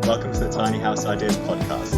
Welcome to the Tiny House Ideas podcast.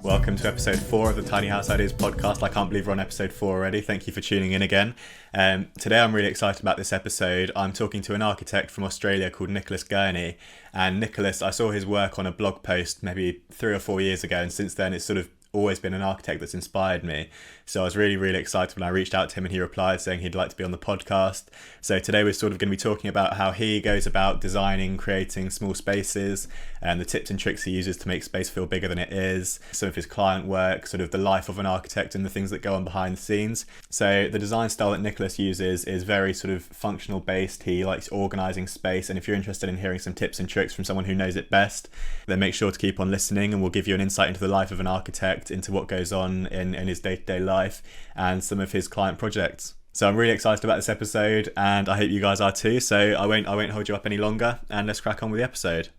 Welcome to episode 4 of the Tiny House Ideas podcast. I can't believe we're on episode 4 already. Thank you for tuning in again. Today I'm really excited about this episode. I'm talking to an architect from Australia called Nicholas Gurney. And Nicholas, I saw his work on a blog post maybe 3 or 4 years ago, and since then it's sort of always been an architect that's inspired me. So I was really excited when I reached out to him and he replied saying he'd like to be on the podcast. So today we're sort of going to be talking about how he goes about designing, creating small spaces, and the tips and tricks he uses to make space feel bigger than it is, some of his client work, sort of the life of an architect and the things that go on behind the scenes. So the design style that Nicholas uses is very sort of functional based. He likes organizing space, and if you're interested in hearing some tips and tricks from someone who knows it best, then make sure to keep on listening, and we'll give you an insight into the life of an architect, into what goes on in his day-to-day life and some of his client projects. So I'm really excited about this episode, and I hope you guys are too. So I won't hold you up any longer, and let's crack on with the episode.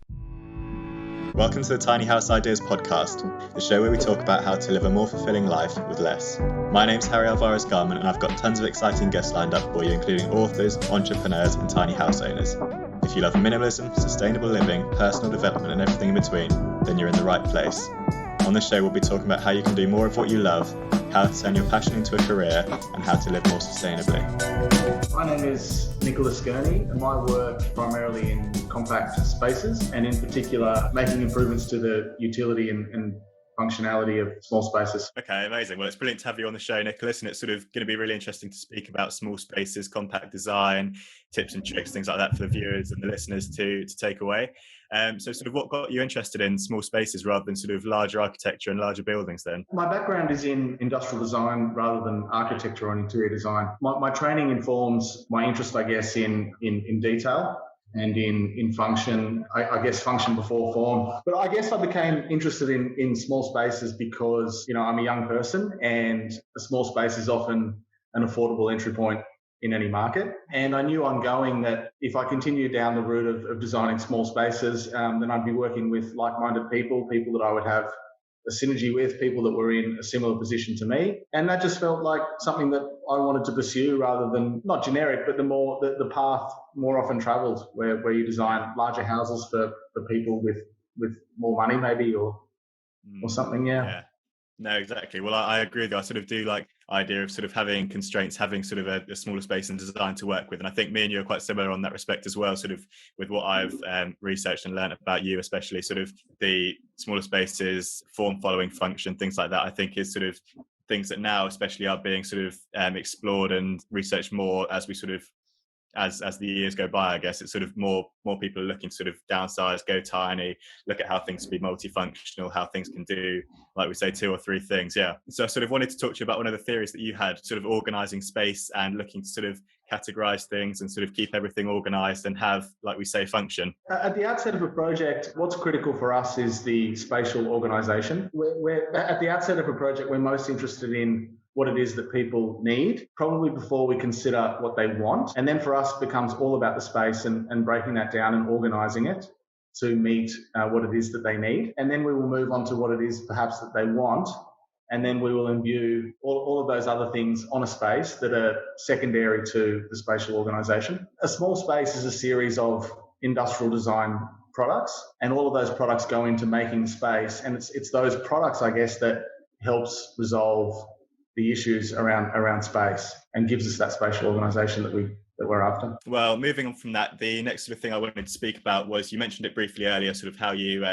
Welcome to the Tiny House Ideas podcast, the show where we talk about how to live a more fulfilling life with less. My name's Harry Alvarez Garman, and I've got tons of exciting guests lined up for you, including authors, entrepreneurs, and tiny house owners. If you love minimalism, sustainable living, personal development, and everything in between, then you're in the right place. On this show, we'll be talking about how you can do more of what you love, how to turn your passion into a career, and how to live more sustainably. My name is Nicholas Gurney, and my work primarily in compact spaces, and in particular, making improvements to the utility and functionality of small spaces. Okay, amazing. Well, it's brilliant to have you on the show, Nicholas, and it's sort of going to be really interesting to speak about small spaces, compact design, tips and tricks, things like that for the viewers and the listeners to take away. So sort of what got you interested in small spaces rather than sort of larger architecture and larger buildings then? My background is in industrial design rather than architecture or interior design. My training informs my interest, I guess, in detail and in function, I guess function before form. But I guess I became interested in small spaces because, I'm a young person, and a small space is often an affordable entry point in any market. And I knew ongoing that if I continued down the route of designing small spaces, then I'd be working with like-minded people that I would have a synergy with, people that were in a similar position to me. And that just felt like something that I wanted to pursue rather than, not generic, but the path more often traveled, where you design larger houses for people with more money maybe or something. Yeah. No, exactly. Well, I agree with you. I sort of do like idea of sort of having constraints, having sort of a smaller space and design to work with. And I think me and you are quite similar on that respect as well, sort of with what I've researched and learned about you, especially sort of the smaller spaces, form following function, things like that, I think is sort of things that now especially are being sort of explored and researched more as we sort of as the years go by. I guess it's sort of more people are looking to sort of downsize, go tiny, look at how things can be multifunctional, how things can do, like we say, 2 or 3 things. Yeah. So I sort of wanted to talk to you about one of the theories that you had, sort of organizing space and looking to sort of categorize things and sort of keep everything organized and have, like we say, function. At the outset of a project, what's critical for us is the spatial organization. We're at the outset of a project, we're most interested in what it is that people need, probably before we consider what they want. And then for us, it becomes all about the space and breaking that down and organizing it to meet what it is that they need. And then we will move on to what it is perhaps that they want. And then we will imbue all of those other things on a space that are secondary to the spatial organization. A small space is a series of industrial design products, and all of those products go into making space. And it's those products, I guess, that helps resolve the issues around space and gives us that spatial organisation that we're after. Well, moving on from that, the next sort of thing I wanted to speak about was, you mentioned it briefly earlier, sort of how you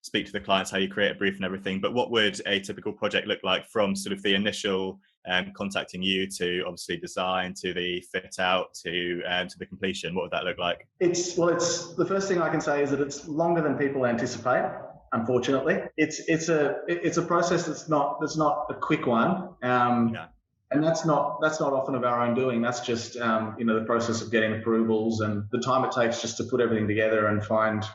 speak to the clients, how you create a brief and everything, but what would a typical project look like from sort of the initial contacting you to obviously design, to the fit out, to the completion? What would that look like? It's the first thing I can say is that it's longer than people anticipate. Unfortunately, it's a process that's not a quick one, and that's not often of our own doing. That's just the process of getting approvals and the time it takes just to put everything together and find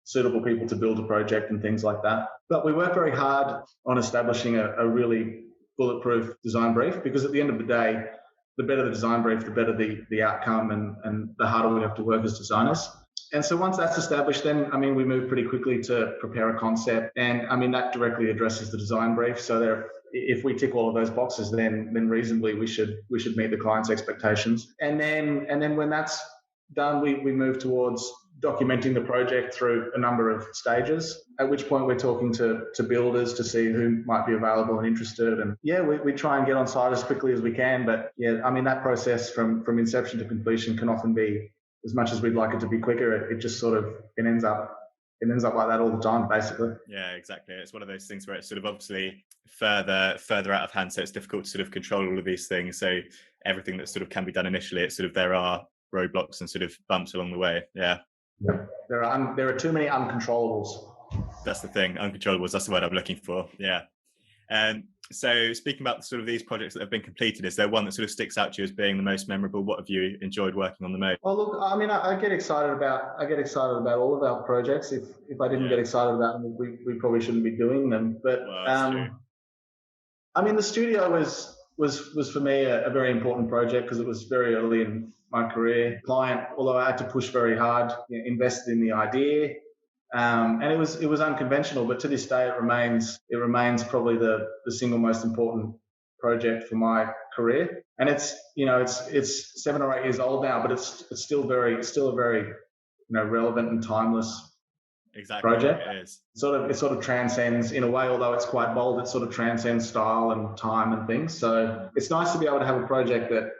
suitable people to build a project and things like that. But we work very hard on establishing a really bulletproof design brief, because at the end of the day, the better the design brief, the better the outcome, and the harder we have to work as designers. And so once that's established, then, we move pretty quickly to prepare a concept. And, that directly addresses the design brief. So if we tick all of those boxes, then reasonably we should meet the client's expectations. And then when that's done, we move towards documenting the project through a number of stages, at which point we're talking to builders to see who might be available and interested. And yeah, we try and get on site as quickly as we can. But yeah, I mean, that process from inception to completion can often be, as much as we'd like it to be quicker, it just sort of, it ends up like that all the time, basically. Yeah, exactly. It's one of those things where it's sort of obviously further out of hand, so it's difficult to sort of control all of these things. So everything that sort of can be done initially, it's sort of, there are roadblocks and sort of bumps along the way. Yeah. Yeah. There are too many uncontrollables. That's the thing. Uncontrollables. That's the word I'm looking for. Yeah. So speaking about sort of these projects that have been completed, is there one that sort of sticks out to you as being the most memorable? What have you enjoyed working on the most? Well, look, I mean, I get excited about all of our projects. If I didn't get excited about them, we probably shouldn't be doing them. But I mean, the studio was for me a very important project because it was very early in my career. Client, although I had to push very hard, invested in the idea. And it was unconventional, but to this day it remains probably the single most important project for my career. And it's 7 or 8 years old now, but it's still a very relevant and timeless project. It is. It sort of transcends, in a way, although it's quite bold, it sort of transcends style and time and things. So it's nice to be able to have a project that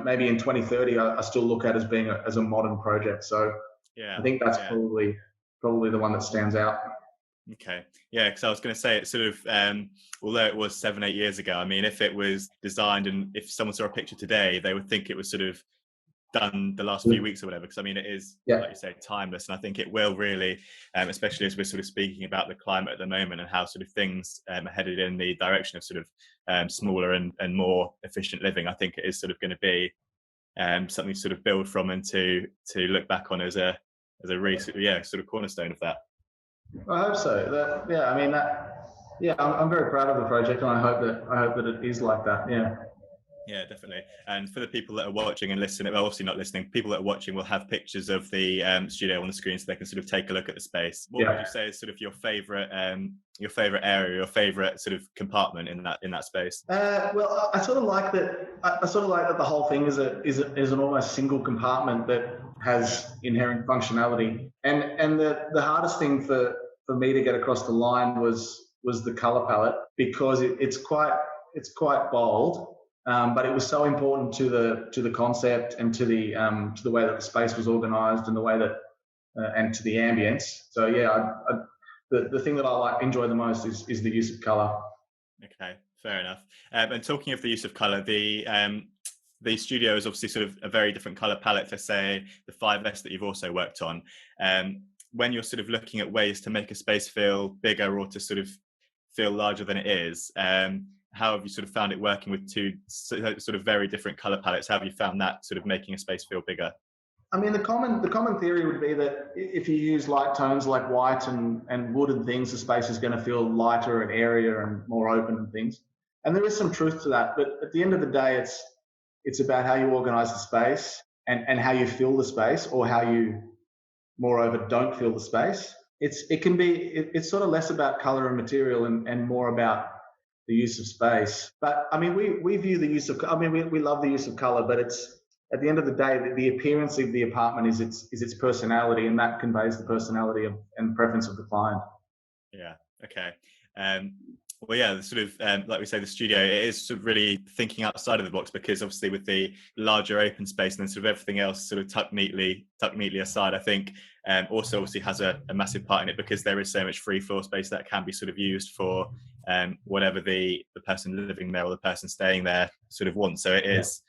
maybe in 2030 I still look at as being as a modern project. So I think that's probably the one that stands out. Okay. Yeah, because I was going to say, it's sort of, although it was 7-8 years ago, I mean, if it was designed and if someone saw a picture today, they would think it was sort of done the last few weeks or whatever, because I mean, it is, like you say, timeless. And I think it will really, especially as we're sort of speaking about the climate at the moment and how sort of things are headed in the direction of sort of smaller and more efficient living. I think it is sort of going to be something to sort of build from and to look back on as a really sort of cornerstone of that. I hope so. I'm very proud of the project, and I hope that it is like that. Yeah, definitely. And for the people that are watching and listening, well, obviously not listening, people that are watching will have pictures of the studio on the screen so they can sort of take a look at the space. What would you say is sort of your favorite area, your favorite sort of compartment in that space? Well, I sort of like that. I sort of like that the whole thing is an almost single compartment that has inherent functionality. And the hardest thing for me to get across the line was the color palette, because it's quite bold. But it was so important to the concept and to the way that the space was organised and the way that and to the ambience. So yeah, the thing that I enjoy the most is the use of colour. Okay, fair enough. And talking of the use of colour, the studio is obviously sort of a very different colour palette to, say, the 5S that you've also worked on. When you're sort of looking at ways to make a space feel bigger or to sort of feel larger than it is, how have you sort of found it working with two sort of very different colour palettes? How have you found that sort of making a space feel bigger? I mean, the common theory would be that if you use light tones like white and wood and things, the space is going to feel lighter and airier and more open and things. And there is some truth to that. But at the end of the day, it's about how you organise the space and how you fill the space, or how you, moreover, don't fill the space. It's sort of less about colour and material and more about the use of space. But I mean, we view the use of, we love the use of colour, but it's, at the end of the day, the appearance of the apartment is its personality, and that conveys the personality and preference of the client. Yeah. Okay. Well, yeah, sort of like we say, the studio, it is sort of really thinking outside of the box, because obviously with the larger open space and then sort of everything else sort of tucked neatly aside, I think also obviously has a massive part in it, because there is so much free floor space that can be sort of used for whatever the person living there or the person staying there sort of wants. So it is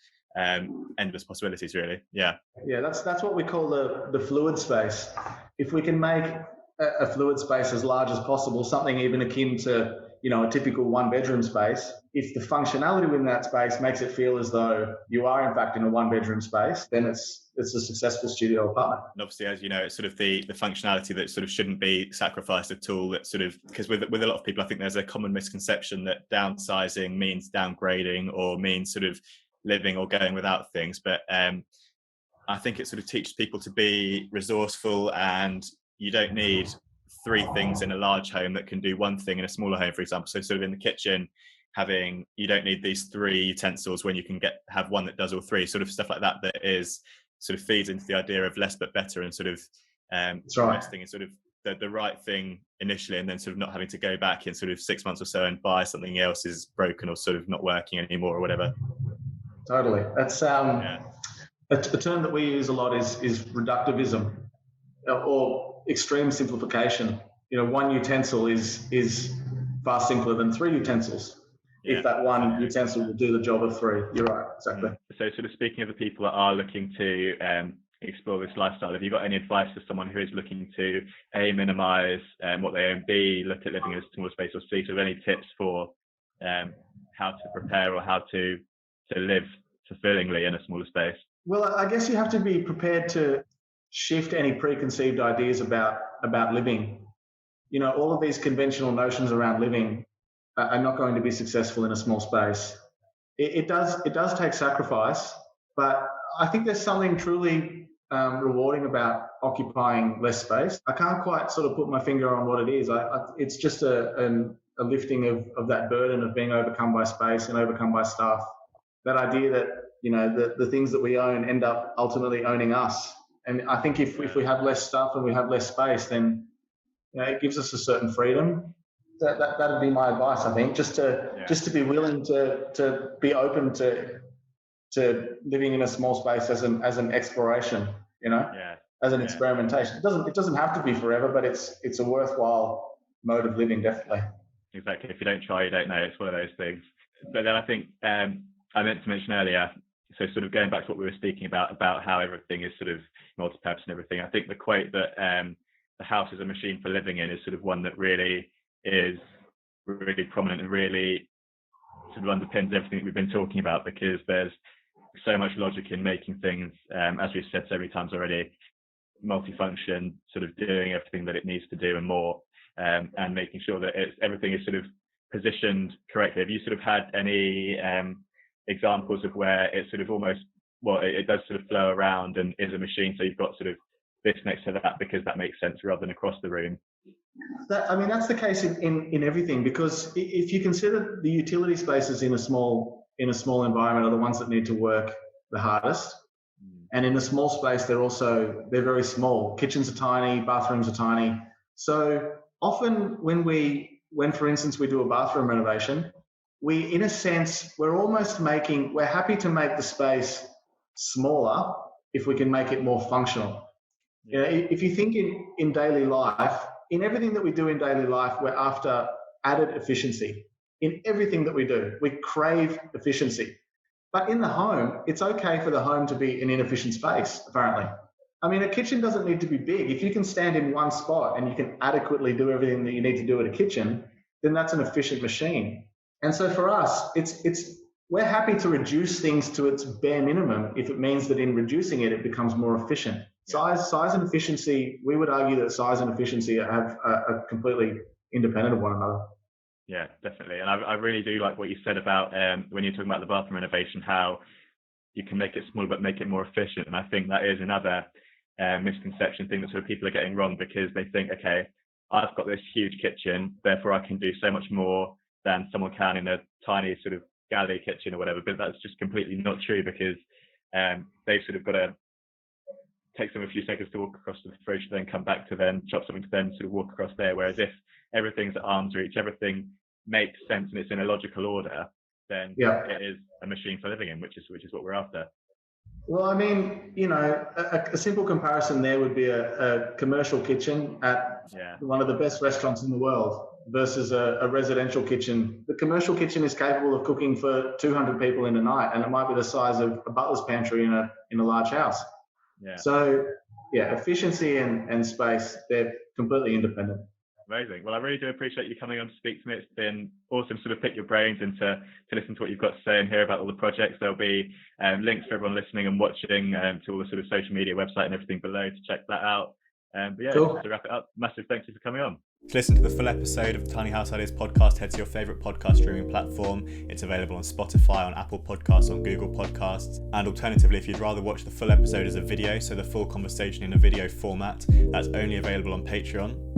endless possibilities, really. Yeah. Yeah, that's what we call the fluid space. If we can make a fluid space as large as possible, something even akin to a typical 1-bedroom space, if the functionality within that space makes it feel as though you are in fact in a 1-bedroom space, then it's a successful studio apartment. And obviously, as you know, it's sort of the functionality that sort of shouldn't be sacrificed at all. That sort of, because with a lot of people, I think there's a common misconception that downsizing means downgrading or means sort of living or going without things. But I think it sort of teaches people to be resourceful, and you don't need 3 things in a large home that can do one thing in a smaller home, for example. So sort of in the kitchen, you don't need these 3 utensils when you can have one that does all 3, sort of stuff like that, that is sort of feeds into the idea of less but better, and sort of That's right. investing in sort of the right thing initially, and then sort of not having to go back in sort of 6 months or so and buy something else is broken or sort of not working anymore or whatever. Totally. That's a term that we use a lot is reductivism, or extreme simplification. One utensil is far simpler than 3 utensils. If that one utensil will do the job of 3. You're right, exactly. So sort of speaking of the people that are looking to explore this lifestyle, have you got any advice for someone who is looking to A, minimize what they own, B, look at living in a smaller space, or C, sort of any tips for how to prepare or how to live fulfillingly in a smaller space? Well, I guess you have to be prepared to shift any preconceived ideas about living. All of these conventional notions around living are not going to be successful in a small space. It does take sacrifice, but I think there's something truly rewarding about occupying less space. I can't quite sort of put my finger on what it is. It's just a lifting of that burden of being overcome by space and overcome by stuff. That idea that the things that we own end up ultimately owning us. And I think if we have less stuff and we have less space, then it gives us a certain freedom. That'd be my advice, I think, just to be willing to be open to living in a small space as an exploration, as an experimentation. It doesn't have to be forever, but it's a worthwhile mode of living, definitely. Exactly. If you don't try, you don't know. It's one of those things. But then I think I meant to mention earlier, so sort of going back to what we were speaking about how everything is sort of multi-purpose and everything, I think the quote that the house is a machine for living in is sort of one that really is really prominent and really sort of underpins everything that we've been talking about, because there's so much logic in making things, as we've said so many times already, multifunction, sort of doing everything that it needs to do and more, and making sure that everything is sort of positioned correctly. Have you sort of had any examples of where it's sort of almost, it does sort of flow around and is a machine, so you've got sort of this next to that because that makes sense rather than across the room? That's the case in everything, because if you consider the utility spaces in a small environment are the ones that need to work the hardest, and in a small space they're very small. Kitchens are tiny, bathrooms are tiny. So often when for instance we do a bathroom renovation, we in a sense we're happy to make the space smaller if we can make it more functional. If you think in daily life, in everything that we do in daily life, we're after added efficiency. In everything that we do, we crave efficiency. But in the home, it's okay for the home to be an inefficient space, apparently. I mean, a kitchen doesn't need to be big. If you can stand in one spot and you can adequately do everything that you need to do at a kitchen, then that's an efficient machine. And so for us, we're happy to reduce things to its bare minimum if it means that in reducing it becomes more efficient. Size and efficiency, we would argue that size and efficiency are completely independent of one another. Yeah, definitely. And I really do like what you said about when you're talking about the bathroom renovation, how you can make it smaller but make it more efficient. And I think that is another misconception thing that sort of people are getting wrong, because they think, okay, I've got this huge kitchen, therefore I can do so much more than someone can in a tiny sort of galley kitchen or whatever. But that's just completely not true, because they've sort of got to take them a few seconds to walk across to the fridge, then come back to then chop something to then sort of walk across there. Whereas if everyth's at arm's reach, everything makes sense and it's in a logical order, then it is a machine for living in, which is what we're after. Well, I mean, a simple comparison there would be a commercial kitchen at one of the best restaurants in the world versus a residential kitchen. The commercial kitchen is capable of cooking for 200 people in a night, and it might be the size of a butler's pantry in a large house. Yeah. So, efficiency and space, they're completely independent. Amazing. Well, I really do appreciate you coming on to speak to me. It's been awesome to sort of pick your brains and to listen to what you've got to say and hear about all the projects. There'll be links for everyone listening and watching to all the sort of social media website and everything below to check that out. But cool. To wrap it up, massive thank you for coming on. To listen to the full episode of the Tiny House Ideas podcast, head to your favourite podcast streaming platform. It's available on Spotify, on Apple Podcasts, on Google Podcasts. And alternatively, if you'd rather watch the full episode as a video, so the full conversation in a video format, that's only available on Patreon.